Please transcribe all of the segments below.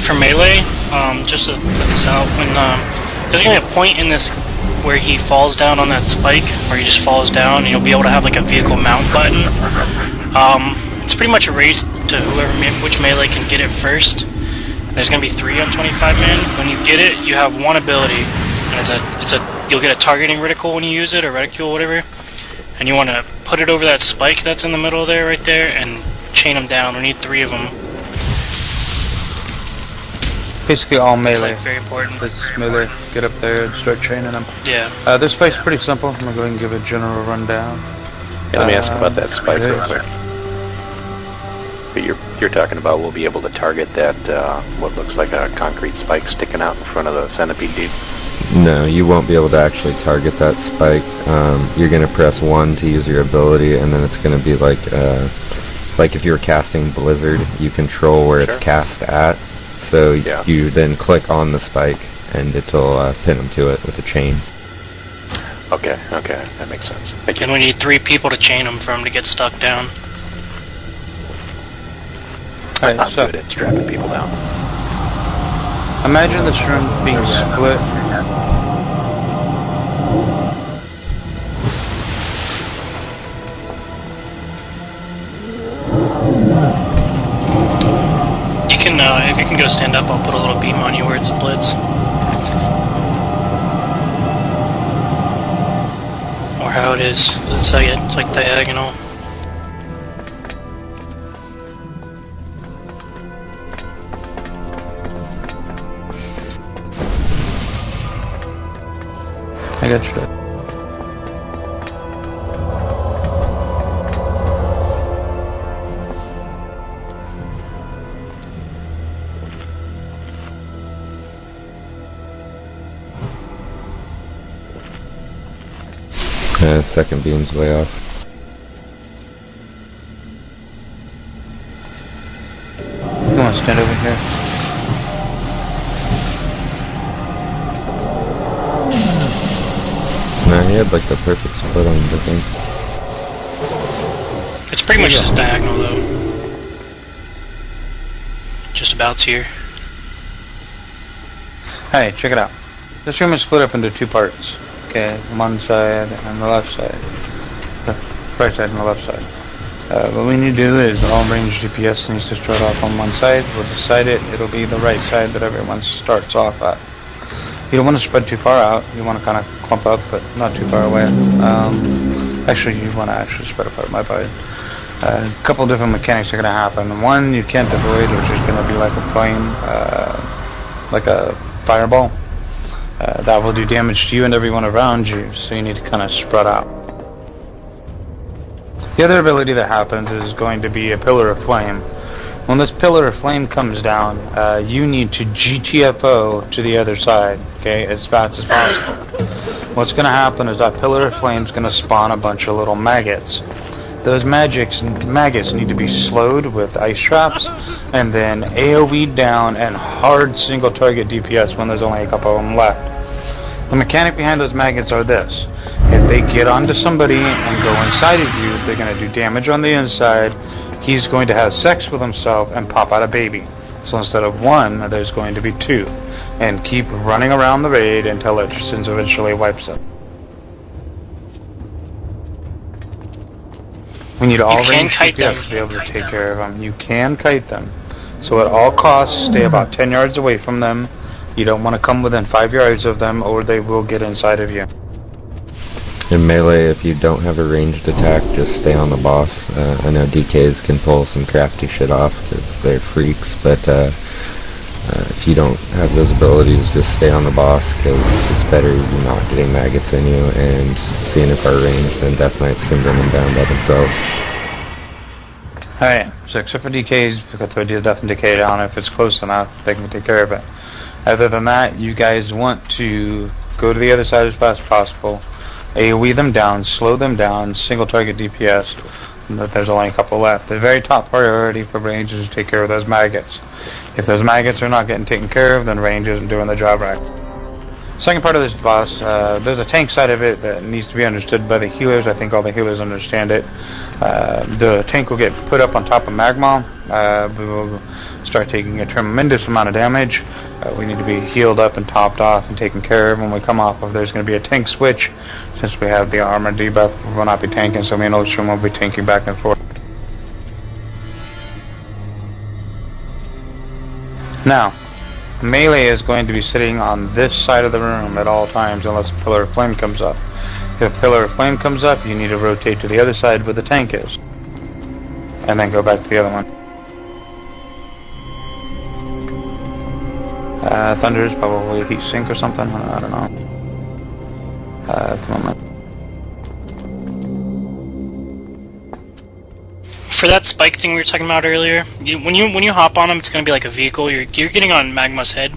for melee, just to put this out, when there's gonna be a point in this where he falls down on that spike, where he just falls down, and you'll be able to have like a vehicle mount button. It's pretty much a race to which melee can get it first. There's gonna be 3 on 25 man. When you get it, you have one ability, and you'll get a targeting reticle when you use it, or reticule, whatever. And you want to put it over that spike that's in the middle there, right there, and chain them down. We need 3 of them. Basically all melee. It's like very important. It's melee. Get up there and start training them. Yeah. This fight's pretty simple. I'm gonna go ahead and give a general rundown. Yeah, let me ask about that spike real quick. But you're talking about we'll be able to target that what looks like a concrete spike sticking out in front of the centipede dude? No, you won't be able to actually target that spike. You're going to press 1 to use your ability, and then it's going to be like if you were casting Blizzard, you control where it's cast at. So you then click on the spike, and it'll pin them to it with a chain. Okay, that makes sense. And we need 3 people to chain them for him to get stuck down. Alright, I'm good at strapping people down. Imagine this room being split. You can, if you can go stand up, I'll put a little beam on you where it splits. Or how it is. It's like diagonal. I got you. Second beam's way off. You want to stand over here? No, he had like the perfect split on the thing. It's pretty much just diagonal though. Just about's here. Hey, check it out. This room is split up into 2 parts. Okay, one side and the left side. The right side and the left side. What we need to do is all range DPS needs to start off on one side. We'll decide it. It'll be the right side that everyone starts off at. You don't want to spread too far out. You want to kind of clump up, but not too far away. Actually, you want to actually spread apart, my bad. A couple different mechanics are going to happen. One you can't avoid, which is going to be like a flame, like a fireball. That will do damage to you and everyone around you, so you need to kind of spread out. The other ability that happens is going to be a pillar of flame. When this pillar of flame comes down, you need to GTFO to the other side, okay, as fast as possible. What's going to happen is that pillar of flame is going to spawn a bunch of little maggots. Those maggots need to be slowed with ice traps, and then AoE'd down and hard single target DPS when there's only a couple of them left. The mechanic behind those maggots are this. If they get onto somebody and go inside of you, they're going to do damage on the inside. He's going to have sex with himself and pop out a baby. So instead of 1, there's going to be 2. And keep running around the raid until it just eventually wipes it. We need all range DPS to be able to take care of them. You can kite them. So at all costs, stay about 10 yards away from them. You don't want to come within 5 yards of them, or they will get inside of you. In melee, if you don't have a ranged attack, just stay on the boss. I know DKs can pull some crafty shit off because they're freaks, but if you don't have those abilities, just stay on the boss because it's better you not getting maggots in you and seeing if our ranged, then Death Knights can bring them down by themselves. Alright, so except for DKs, we got to do Death and Decay down. If it's close enough, they can take care of it. Other than that, you guys want to go to the other side as fast as possible, AoE them down, slow them down, single target DPS, and there's only a couple left. The very top priority for range is to take care of those maggots. If those maggots are not getting taken care of, then range isn't doing the job right. Second part of this boss, there's a tank side of it that needs to be understood by the healers. I think all the healers understand it. The tank will get put up on top of magmaw. We will start taking a tremendous amount of damage. We need to be healed up and topped off and taken care of. When we come off of, there's going to be a tank switch. Since we have the armor debuff, we will not be tanking, so me and Ocean will be tanking back and forth. Now, melee is going to be sitting on this side of the room at all times unless a pillar of flame comes up. If a pillar of flame comes up, you need to rotate to the other side where the tank is. And then go back to the other one. Thunder is probably a heat sink or something. I don't know. At the moment. For that spike thing we were talking about earlier, when you hop on them, it's going to be like a vehicle. You're getting on Magmaw's head,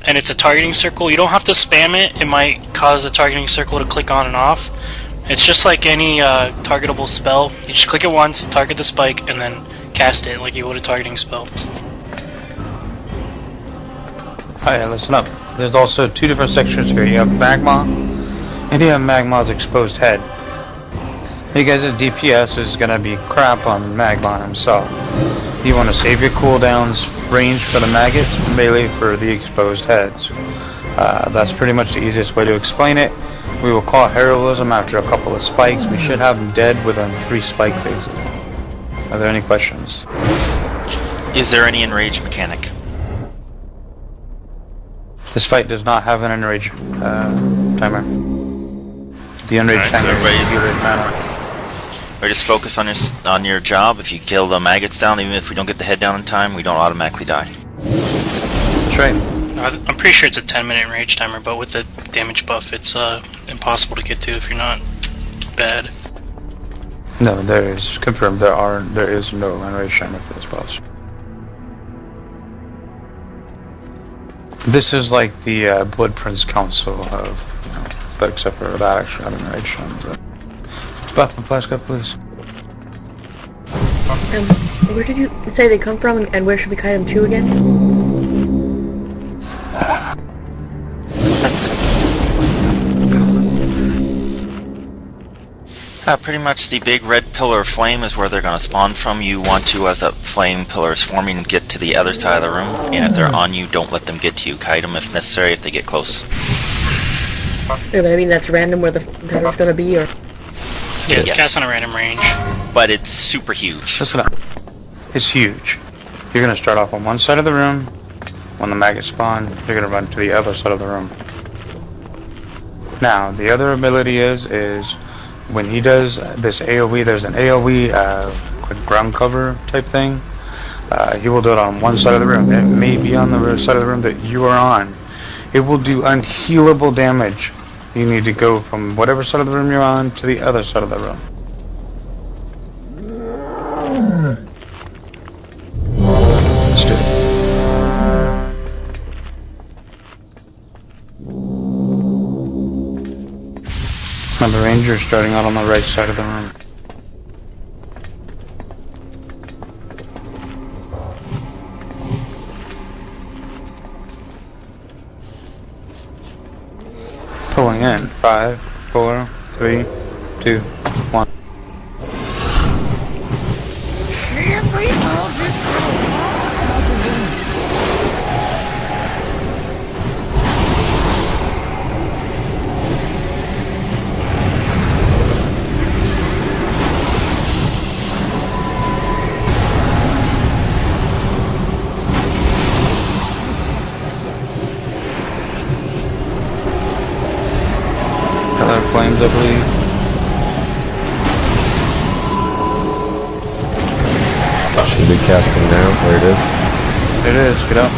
and it's a targeting circle. You don't have to spam it. It might cause the targeting circle to click on and off. It's just like any targetable spell. You just click it once, target the spike, and then cast it like you would a targeting spell. Alright, listen up. There's also two different sections here. You have Magmaw, and you have Magmaw's exposed head. You guys' DPS is going to be crap on Magmaw himself. You want to save your cooldowns, range for the maggots, melee for the exposed heads. That's pretty much the easiest way to explain it. We will call heroism after a couple of spikes. We should have them dead within 3 spike phases. Are there any questions? Is there any enrage mechanic? This fight does not have an enrage timer. The enrage timer is your mana. Or just focus on your job. If you kill the maggots down, even if we don't get the head down in time, we don't automatically die. That's right. I'm pretty sure it's a 10-minute rage timer, but with the damage buff, it's impossible to get to if you're not bad. No, there is confirmed. There is no enrage timer for this boss. This is like the Blood Prince Council of, but except for that actually having enrage timer. Buff and flash up, please. Where did you say they come from, and where should we kite them to again? Pretty much the big red pillar of flame is where they're going to spawn from. You want to, as that flame pillar is forming, get to the other side of the room. And if they're on you, don't let them get to you. Kite them if necessary if they get close. Yeah, but I mean that's random where the pillar's going to be, or... Yeah, it's cast on a random range. But it's super huge. Listen up. It's huge. You're going to start off on one side of the room. When the maggots spawn, you're going to run to the other side of the room. Now, the other ability is when he does this AoE, there's an AoE like ground cover type thing. He will do it on one side of the room. It may be on the side of the room that you are on. It will do unhealable damage. You need to go from whatever side of the room you're on to the other side of the room. Let's do it. Remember, Ranger starting out on the right side of the room. Pulling in. 5, 4, 3, 2, 1. Flames, I believe. Should be casting now. There it is. There it is. Get up.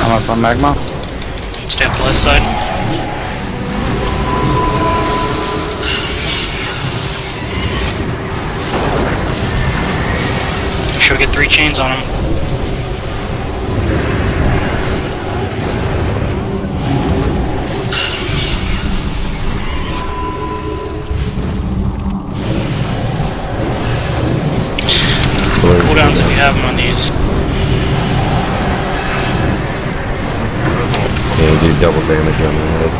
I'm up on magma. Stay up the left side. Make sure we get 3 chains on him. Cooldowns if you have them on these. Yeah, do double damage on the head.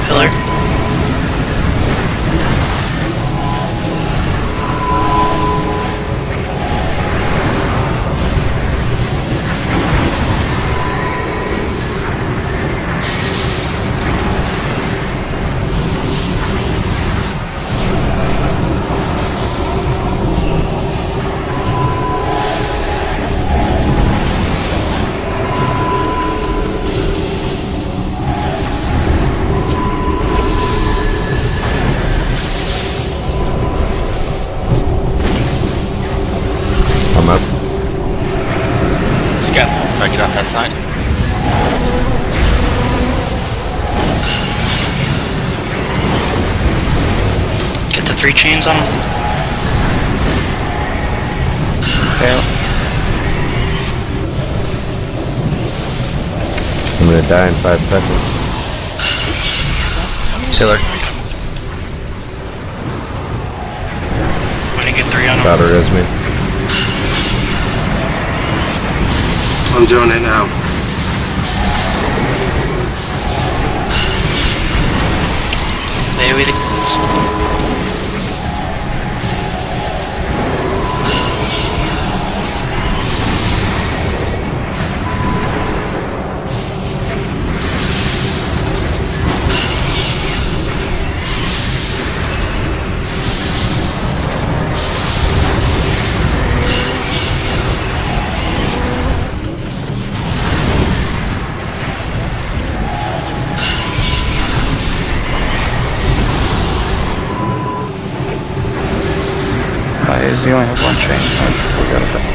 Pillar. I'm up. Scout, try to get off that side. Get the 3 chains on him. Okay. I'm gonna die in 5 seconds. Sailor. I'm gonna get 3 on him. About to res me. I'm doing it now. There we go. Why is he only have 1 chain? Oh, we got it.